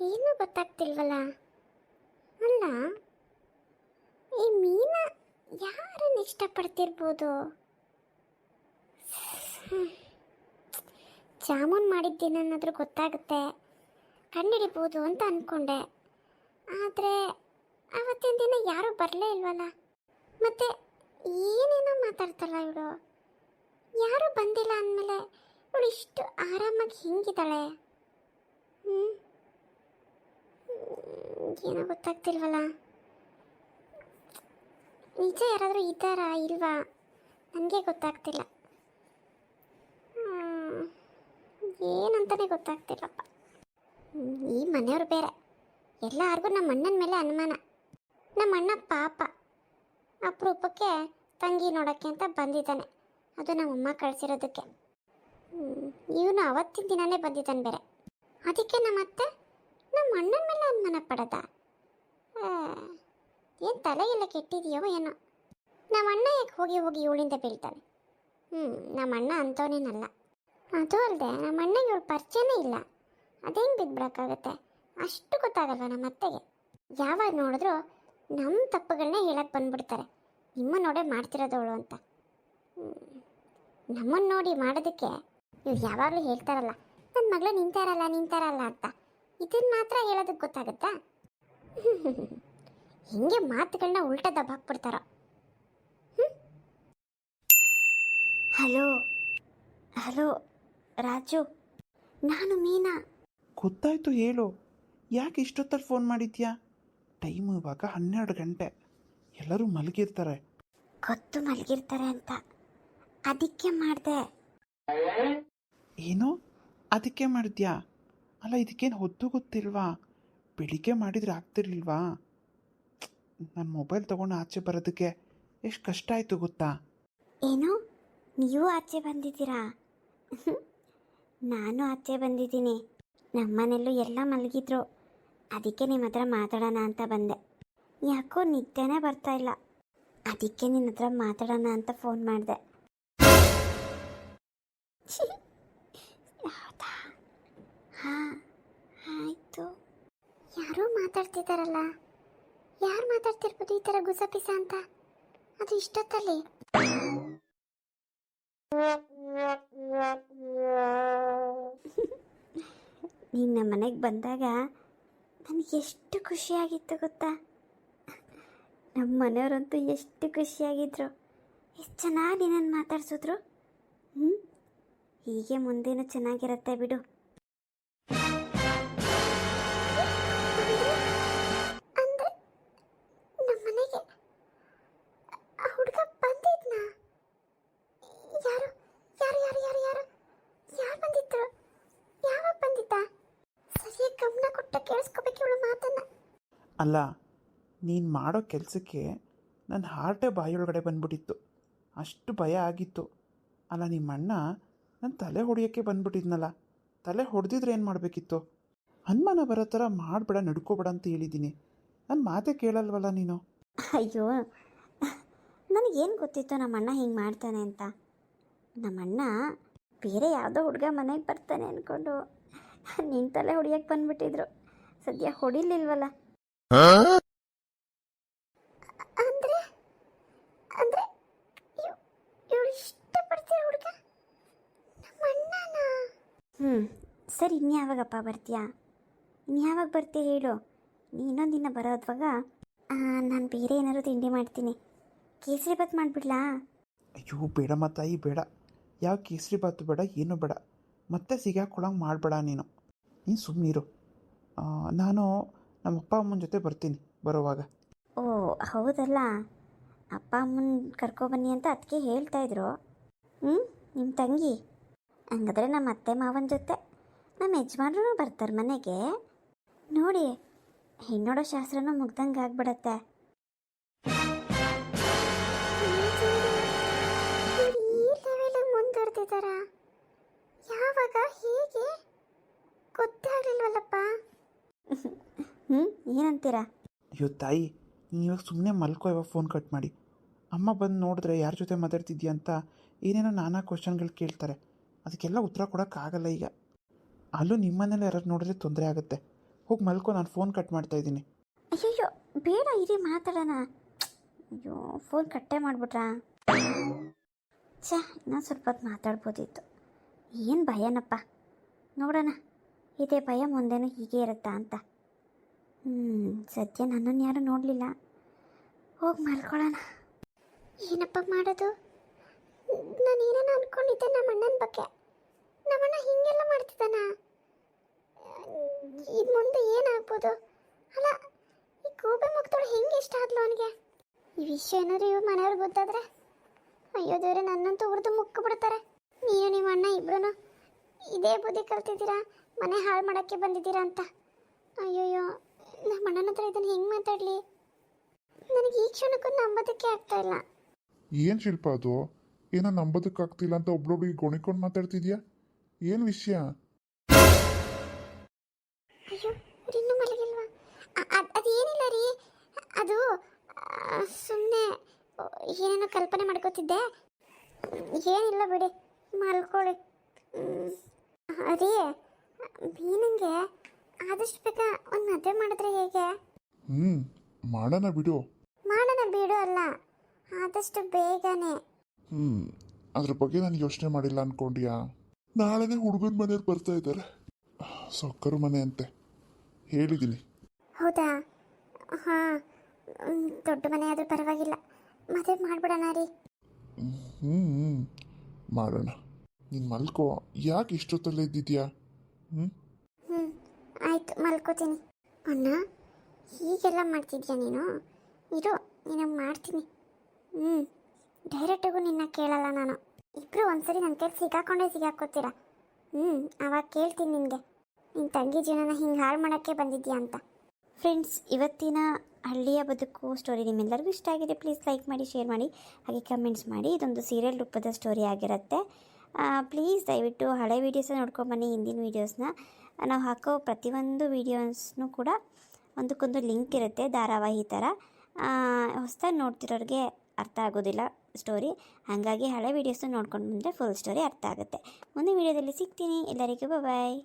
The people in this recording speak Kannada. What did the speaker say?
ಏನೂ ಗೊತ್ತಾಗ್ತಿಲ್ವಲ್ಲ. ಅಲ್ಲ, ಈ ಮೀನಾ ಯಾರನ್ನು ಇಷ್ಟಪಡ್ತಿರ್ಬೋದು? ಜಾಮೂನ್ ಮಾಡಿದ್ದೇನನ್ನಾದರೂ ಗೊತ್ತಾಗುತ್ತೆ, ಕಂಡುಹಿಡಿಬೋದು ಅಂತ ಅಂದ್ಕೊಂಡೆ. ಆದರೆ ಅವತ್ತಿನ ದಿನ ಯಾರೂ ಬರಲೇ ಇಲ್ವಲ್ಲ. ಮತ್ತೆ ಏನೇನೋ ಮಾತಾಡ್ತಲ್ಲ ಇವಳು. ಯಾರೂ ಬಂದಿಲ್ಲ ಅಂದಮೇಲೆ ಇವಳು ಇಷ್ಟು ಆರಾಮಾಗಿ ಹಿಂಗಿದ್ದಾಳೆ. ಏನೋ ಗೊತ್ತಾಗ್ತಿಲ್ವಲ್ಲ. ನಿಜ ಯಾರಾದರೂ ಇದ್ದಾರಾ ಇಲ್ವಾ ನನಗೆ ಗೊತ್ತಾಗ್ತಿಲ್ಲ. ಏನಂತಾನೆ ಗೊತ್ತಾಗ್ತಿಲ್ಲಪ್ಪ. ಈ ಮನೆಯವರು ಬೇರೆ, ಎಲ್ಲರಿಗೂ ನಮ್ಮ ಅಣ್ಣನ ಮೇಲೆ ಅನುಮಾನ. ನಮ್ಮ ಅಣ್ಣ ಪಾಪ ಅಪರೂಪಕ್ಕೆ ತಂಗಿ ನೋಡೋಕ್ಕೆ ಅಂತ ಬಂದಿದ್ದಾನೆ, ಅದು ನಮ್ಮಮ್ಮ ಕಳಿಸಿರೋದಕ್ಕೆ. ಇವನು ಅವತ್ತಿನ ದಿನವೇ ಬಂದಿದ್ದಾನೆ ಬೇರೆ. ಅದಕ್ಕೆ ನಮ್ಮತ್ತೆ ನಮ್ಮ ಅಣ್ಣನ ಮೇಲೆ ಅನುಮಾನ ಪಡೋದ? ಏನು ತಲೆ ಎಲ್ಲ ಕೆಟ್ಟಿದೆಯೋ ಏನೋ. ನಮ್ಮ ಅಣ್ಣ ಯಾಕೆ ಹೋಗಿ ಹೋಗಿ ಇವಳಿಂದ ಬೀಳ್ತಾನೆ? ನಮ್ಮ ಅಣ್ಣ ಅಂಥವನೇನಲ್ಲ. ಅದು ಅಲ್ಲದೆ ನಮ್ಮ ಅಣ್ಣಗೆ ಇವಳು ಪರಿಚಯನೇ ಇಲ್ಲ, ಅದೇನು ಬಿದ್ಬಿಡೋಕ್ಕಾಗುತ್ತೆ? ಅಷ್ಟು ಗೊತ್ತಾಗಲ್ವ ನಮ್ಮ ಅತ್ತೆಗೆ. ಯಾವಾಗ ನೋಡಿದ್ರು ನಮ್ಮ ತಪ್ಪುಗಳನ್ನೇ ಹೇಳಕ್ಕೆ ಬಂದ್ಬಿಡ್ತಾರೆ. ನಿಮ್ಮ ನೋಡೇ ಮಾಡ್ತಿರೋದವಳು ಅಂತ. ನಮ್ಮನ್ನು ನೋಡಿ ಮಾಡೋದಕ್ಕೆ ಇವ್ರು ಯಾವಾಗಲೂ ಹೇಳ್ತಾರಲ್ಲ, ನನ್ನ ಮಗಳು ನಿಂತಾರಲ್ಲ ಅಂತ. ಇದನ್ನು ಮಾತ್ರ ಹೇಳೋದಕ್ಕೆ ಗೊತ್ತಾಗುತ್ತಾ? ಹಿಂಗೆ ಮಾತುಗಳನ್ನ ಉಲ್ಟಾ ದಬ್ಬಾಕ್ಬಿಡ್ತಾರೋ. ಹಲೋ ಹಲೋ ರಾಜು, ನಾನು ಮೀನಾ. ಗೊತ್ತಾಯ್ತು, ಹೇಳು. ಯಾಕೆ ಇಷ್ಟೊತ್ತಲ್ಲಿ ಫೋನ್ ಮಾಡಿದ್ಯಾ? ಟೈಮು ಇವಾಗ 12 ಗಂಟೆ, ಎಲ್ಲರೂ ಮಲಗಿರ್ತಾರೆ. ಗೊತ್ತು ಮಲಗಿರ್ತಾರೆ ಅಂತ, ಅದಕ್ಕೆ ಮಾಡಿದೆ. ಏನು ಅದಕ್ಕೆ ಮಾಡಿದ್ಯಾ? ಅಲ್ಲ, ಇದಕ್ಕೇನು ಹೊತ್ತು ಗೊತ್ತಿಲ್ವಾ? ಬೆಳಿಗ್ಗೆ ಮಾಡಿದರೆ ಆಗ್ತಿರ್ಲಿಲ್ವಾ? ನನ್ನ ಮೊಬೈಲ್ ತೊಗೊಂಡು ಆಚೆ ಬರೋದಕ್ಕೆ ಎಷ್ಟು ಕಷ್ಟ ಆಯಿತು ಗೊತ್ತಾ? ಏನು, ನೀವು ಆಚೆ ಬಂದಿದ್ದೀರಾ? ನಾನು ಆಚೆ ಬಂದಿದ್ದೀನಿ. ನಮ್ಮನೆಯಲ್ಲೂ ಎಲ್ಲ ಮಲಗಿದ್ರು, ಅದಕ್ಕೆ ನಿಮ್ಮ ಹತ್ರ ಮಾತಾಡೋಣ ಅಂತ ಬಂದೆ. ಯಾಕೋ ನಿದ್ದೆನೇ ಬರ್ತಾ ಇಲ್ಲ, ಅದಕ್ಕೆ ನಿನ್ನ ಹತ್ರ ಮಾತಾಡೋಣ ಅಂತ ಫೋನ್ ಮಾಡಿದೆ. ಹೌದಾ? ಹಾಂ, ಆಯಿತು. ಯಾರೋ ಮಾತಾಡ್ತಿದ್ದಾರಲ್ಲ, ಯಾರು ಮಾತಾಡ್ತಿರ್ಬೋದು ಈ ಥರ ಗುಸಪಿಸ ಅಂತ? ಅದು ಇಷ್ಟೊತ್ತಲ್ಲಿ? ನೀನು ನಮ್ಮ ಮನೆಗೆ ಬಂದಾಗ ನನಗೆ ಎಷ್ಟು ಖುಷಿಯಾಗಿತ್ತು ಗೊತ್ತಾ? ನಮ್ಮ ಮನೆಯವರಂತೂ ಎಷ್ಟು ಖುಷಿಯಾಗಿದ್ರು, ಎಷ್ಟು ಚೆನ್ನಾಗಿ ನಿನ್ನನ್ನು ಮಾತಾಡ್ಸಿದ್ರು. ಹೀಗೆ ಮುಂದೇನು ಚೆನ್ನಾಗಿರುತ್ತೆ ಬಿಡು. ಅಂದರೆ ನಮ್ಮ ಮನೆಗೆ ಆ ಹುಡುಗ ಬಂದಿದ್ನಾ? ಯಾರು ಯಾರು ಯಾರು ಯಾರು ಯಾರು ಯಾರು ಬಂದಿದ್ರು? ಯಾವಾಗ ಬಂದಿದ್ದ? ಸರಿಯಾಗಿ ಗಮನ ಕೊಟ್ಟು ಕೇಳಿಸ್ಕೋಬೇಕು ಇವಳ ಮಾತನ್ನ. ಅಲ್ಲ, ನೀನು ಮಾಡೋ ಕೆಲಸಕ್ಕೆ ನನ್ನ ಹಾರ್ಟೇ ಬಾಯೊಳಗಡೆ ಬಂದ್ಬಿಟ್ಟಿತ್ತು, ಅಷ್ಟು ಭಯ ಆಗಿತ್ತು. ಅಲ್ಲ, ನಿಮ್ಮ ಅಣ್ಣ ನನ್ನ ತಲೆ ಹೊಡೆಯೋಕ್ಕೆ ಬಂದ್ಬಿಟ್ಟಿದ್ನಲ್ಲ, ತಲೆ ಹೊಡೆದಿದ್ರೆ ಏನು ಮಾಡಬೇಕಿತ್ತು? ಅನುಮಾನ ಬರೋ ಥರ ಮಾಡಬೇಡ, ನಡ್ಕೋಬೇಡ ಅಂತ ಹೇಳಿದ್ದೀನಿ. ನನ್ನ ಮಾತೇ ಕೇಳಲ್ವಲ್ಲ ನೀನು. ಅಯ್ಯೋ, ನನಗೇನು ಗೊತ್ತಿತ್ತು ನಮ್ಮ ಅಣ್ಣ ಹಿಂಗೆ ಮಾಡ್ತಾನೆ ಅಂತ. ನಮ್ಮಣ್ಣ ಬೇರೆ ಯಾವುದೋ ಹುಡುಗ ಮನೆಗೆ ಬರ್ತಾನೆ ಅಂದ್ಕೊಂಡು ನಿನ್ನ ತಲೆ ಹೊಡಿಯೋಕ್ಕೆ ಬಂದ್ಬಿಟ್ಟಿದ್ರು. ಸದ್ಯ ಹೊಡಿಲಿಲ್ವಲ್ಲ. ಅಂದರೆ ಅಂದರೆ ಇವಳು ಇಷ್ಟಪಡ್ತೀಯ ಹುಡುಗ ನಮ್ಮ ಅಣ್ಣನ? ಸರಿ, ಇನ್ಯಾವಾಗಪ್ಪ ಬರ್ತೀಯಾ? ಇನ್ಯಾವಾಗ ಬರ್ತೀಯ ಹೇಳು. ಇನ್ನೊಂದು ದಿನ ಬರೋದ್ವಾಗ ನಾನು ಬೇರೆ ಏನಾದ್ರು ತಿಂಡಿ ಮಾಡ್ತೀನಿ. ಕೇಸರಿ ಬಾತ್ ಮಾಡಿಬಿಡ್ಲಾ? ಅಯ್ಯೋ ಬೇಡಮ್ಮ ತಾಯಿ, ಬೇಡ. ಯಾವ ಕೇಸರಿ ಬಾತು ಬೇಡ, ಏನೂ ಬೇಡ. ಮತ್ತೆ ಸಿಗಾಕೊಳ್ಳೋಂಗೆ ಮಾಡಬೇಡ ನೀನು ಸುಮ್ಮನಿರು. ನಾನು ನಮ್ಮ ಅಪ್ಪ ಅಮ್ಮನ ಜೊತೆ ಬರ್ತೀನಿ ಬರೋವಾಗ. ಓ ಹೌದಲ್ಲ, ಅಪ್ಪ ಅಮ್ಮನ ಕರ್ಕೊಬನ್ನಿ ಅಂತ ಅದಕ್ಕೆ ಹೇಳ್ತಾಯಿದ್ರು. ನಿಮ್ಮ ತಂಗಿ ಹಂಗಾದ್ರೆ ನಮ್ಮ ಅತ್ತೆ ಮಾವನ ಜೊತೆ ನಮ್ಮ ಯಜಮಾನ್ರೂ ಬರ್ತಾರೆ ಮನೆಗೆ. ನೋಡಿ, ಹೆಣ್ಣೋಡೋ ಶಾಸ್ತ್ರನೂ ಮುಗ್ದಂಗೆ ಆಗ್ಬಿಡತ್ತೆ. ಮುಂದುವರೆದಿದ್ದಾರ? ಯಾವಾಗ, ಹೇಗೆ ಗೊತ್ತಾಗಲಿಲ್ವಲ್ಲಪ್ಪ. ಏನಂತೀರಾ? ಅಯ್ಯೋ ತಾಯಿ, ನೀವಾಗ ಸುಮ್ಮನೆ ಮಲ್ಕೋ, ಇವಾಗ ಫೋನ್ ಕಟ್ ಮಾಡಿ. ಅಮ್ಮ ಬಂದು ನೋಡಿದ್ರೆ ಯಾರ ಜೊತೆ ಮಾತಾಡ್ತಿದ್ಯಾ ಅಂತ ಏನೇನೋ ನಾನಾ ಕ್ವಶನ್ಗಳು ಕೇಳ್ತಾರೆ. ಅದಕ್ಕೆಲ್ಲ ಉತ್ತರ ಕೊಡೋಕ್ಕಾಗಲ್ಲ ಈಗ. ಅಲ್ಲೂ ನಿಮ್ಮನೇಲಿ ಯಾರು ನೋಡಿದ್ರೆ ತೊಂದರೆ ಆಗುತ್ತೆ. ಹೋಗಿ ಮಲ್ಕೋ, ನಾನು ಫೋನ್ ಕಟ್ ಮಾಡ್ತಾ ಇದ್ದೀನಿ. ಅಯ್ಯಯ್ಯೋ ಬೇಡ, ಇರಿ ಮಾತಾಡೋಣ. ಅಯ್ಯೋ ಫೋನ್ ಕಟ್ಟೆ ಮಾಡಿಬಿಟ್ರಾ? ಇನ್ನೊಂದು ಸ್ವಲ್ಪ ಹೊತ್ತು ಮಾತಾಡ್ಬೋದಿತ್ತು. ಏನು ಭಯನಪ್ಪ, ನೋಡೋಣ ಇದೇ ಭಯ ಮುಂದೆನೂ ಹೀಗೆ ಇರುತ್ತಾ ಅಂತ. ಸದ್ಯ ನನ್ನನ್ನು ಯಾರೂ ನೋಡಲಿಲ್ಲ, ಹೋಗಿ ಮಲ್ಕೊಳ್ಳೋಣ. ಏನಪ್ಪ ಮಾಡೋದು? ನಾನು ಏನೇನೋ ಅಂದ್ಕೊಂಡಿದ್ದೆ ನಮ್ಮ ಅಣ್ಣನ ಬಗ್ಗೆ. ನಮ್ಮಣ್ಣ ಹೀಗೆಲ್ಲ ಮಾಡ್ತಿದ್ದಾನ? ಇದು ಮುಂದೆ ಏನಾಗ್ಬೋದು? ಅಲ್ಲ, ಈ ಗೋಬೆ ಮುಗ್ದೋಳು ಹೆಂಗೆ ಇಷ್ಟ ಆದ್ಲು ಅವನಿಗೆ? ಈ ವಿಷಯ ಏನಾದ್ರು ಇವ್ರ ಮನೆಯವ್ರಿಗೆ ಗೊತ್ತಾದ್ರೆ, ಅಯ್ಯೋ ದೇವ್ರೆ, ನನ್ನಂತೂ ಉರಿದು ಮುಕ್ಕ ಬಿಡ್ತಾರೆ. ನೀನು ನಿಮ್ಮ ಅಣ್ಣ ಇಬ್ರು ಇದೇ ಬುದ್ಧಿ ಕಲ್ತಿದ್ದೀರಾ, ಮನೆ ಹಾಳು ಮಾಡೋಕ್ಕೆ ಬಂದಿದ್ದೀರಾ ಅಂತ. ಅಯ್ಯೋಯ್ಯೋ, ನಮ್ಮ ಅಣ್ಣನ ಹತ್ರ ಇದನ್ನು ಹೆಂಗೆ ಮಾತಾಡಲಿ? ನನಗೆ ಈ ಕ್ಷಣಕ್ಕೂ ನಂಬೋದಕ್ಕೆ ಆಗ್ತಾ ಇಲ್ಲ. ಏನು ಶಿಲ್ಪ ಅದು? ಏನೋ ನಂಬೋದಕ್ಕಾಗ್ತಿಲ್ಲ ಅಂತ ಒಬ್ಳೊಬ್ಳಿಗೆ ಗೊಣಿಕೊಂಡು ಮಾತಾಡ್ತಿದ್ಯಾ? ಏನು ವಿಷಯ? ಅಯ್ಯೋ, ಇನ್ನೂ ಮಲಗಿಲ್ವಾ? ಅದೇನಿಲ್ಲ ರೀ, ಅದು ಸುಮ್ಮನೆ ಏನೇನೋ ಕಲ್ಪನೆ ಮಾಡ್ಕೋತಿದ್ದೆ. ಏನಿಲ್ಲ ಬಿಡಿ, ಮಲ್ಕೊಳ್ಳಿ. ಅದೇ ಮೀನಂಗೆ ಆದಷ್ಟು ಬೇಗ ಒಂದು ಮದುವೆ ಮಾಡಿದ್ರೆ ಹೇಗೆ? ಮಾಡೋಣ ಬಿಡು. ಮಾಡೋಣ ಬಿಡು ಅಲ್ಲ, ಆದಷ್ಟು ಬೇಗನೆ. ಅದ್ರ ಬಗ್ಗೆ ನಾನು ಯೋಚನೆ ಮಾಡಿಲ್ಲ ಅನ್ಕೊಂಡ್ಯಾ? ನಾಳೆನೇ ಹುಡುಗನ ಮನೆಯವ್ರು ಬರ್ತಾ ಇದ್ದಾರೆ, ಸೊಕ್ಕರು ಮನೆ ಅಂತೆ ಹೇಳಿದ್ದೀನಿ. ಹೌದಾ? ಹಾಂ, ದೊಡ್ಡ ಮನೆ ಆದರೂ ಪರವಾಗಿಲ್ಲ, ಮದುವೆ ಮಾಡಿಬಿಡೋಣ ರೀ. ಮಾಡೋಣ. ನೀನು ಮಲ್ಕೋ, ಯಾಕೆ ಇಷ್ಟೊತ್ತಲ್ಲೇ ಇದ್ದಿದ್ಯಾ? ಆಯಿತು, ಮಲ್ಕೋತೀನಿ. ಅಣ್ಣ, ಹೀಗೆಲ್ಲ ಮಾಡ್ತಿದ್ಯಾ ನೀನು? ಇರು, ನಿನಗೆ ಮಾಡ್ತೀನಿ. ಡೈರೆಕ್ಟಾಗೂ ನಿನ್ನ ಕೇಳಲ್ಲ ನಾನು. ಇಬ್ಬರು ಒಂದ್ಸರಿ ನನ್ನ ಕೈಲಿ ಸಿಗಾಕೋತೀರಾ. ಆವಾಗ ಕೇಳ್ತೀನಿ ನಿನಗೆ, ನಿನ್ನ ತಂಗಿ ಜೀವನನ ಹಿಂಗೆ ಹಾಳು ಮಾಡೋಕ್ಕೆ ಬಂದಿದ್ಯಾ ಅಂತ. ಫ್ರೆಂಡ್ಸ್, ಇವತ್ತಿನ ಹಳ್ಳಿಯ ಬದುಕು ಸ್ಟೋರಿ ನಿಮ್ಮೆಲ್ಲರಿಗೂ ಇಷ್ಟ ಆಗಿದೆ. ಪ್ಲೀಸ್ ಲೈಕ್ ಮಾಡಿ, ಶೇರ್ ಮಾಡಿ, ಹಾಗೆ ಕಮೆಂಟ್ಸ್ ಮಾಡಿ. ಇದೊಂದು ಸೀರಿಯಲ್ ರೂಪದ ಸ್ಟೋರಿ ಆಗಿರುತ್ತೆ. ಪ್ಲೀಸ್ ದಯವಿಟ್ಟು ಹಳೆ ವೀಡಿಯೋಸ್ನ ನೋಡ್ಕೊಂಬನ್ನಿ, ಹಿಂದಿನ ವೀಡಿಯೋಸ್ನ. ನಾವು ಹಾಕೋ ಪ್ರತಿಯೊಂದು ವೀಡಿಯೋಸ್ನೂ ಕೂಡ ಒಂದಕ್ಕೊಂದು ಲಿಂಕ್ ಇರುತ್ತೆ, ಧಾರಾವಾಹಿ ಥರ. ಹೊಸದಾಗಿ ನೋಡ್ತಿರೋರಿಗೆ ಅರ್ಥ ಆಗೋದಿಲ್ಲ ಸ್ಟೋರಿ, ಹಾಗಾಗಿ ಹಳೆ ವೀಡಿಯೋಸ್ನ ನೋಡ್ಕೊಂಡು ಬಂದರೆ ಫುಲ್ ಸ್ಟೋರಿ ಅರ್ಥ ಆಗುತ್ತೆ. ಮುಂದಿನ ವೀಡಿಯೋದಲ್ಲಿ ಸಿಗ್ತೀನಿ. ಎಲ್ಲರಿಗೂ ಬಾಯ್.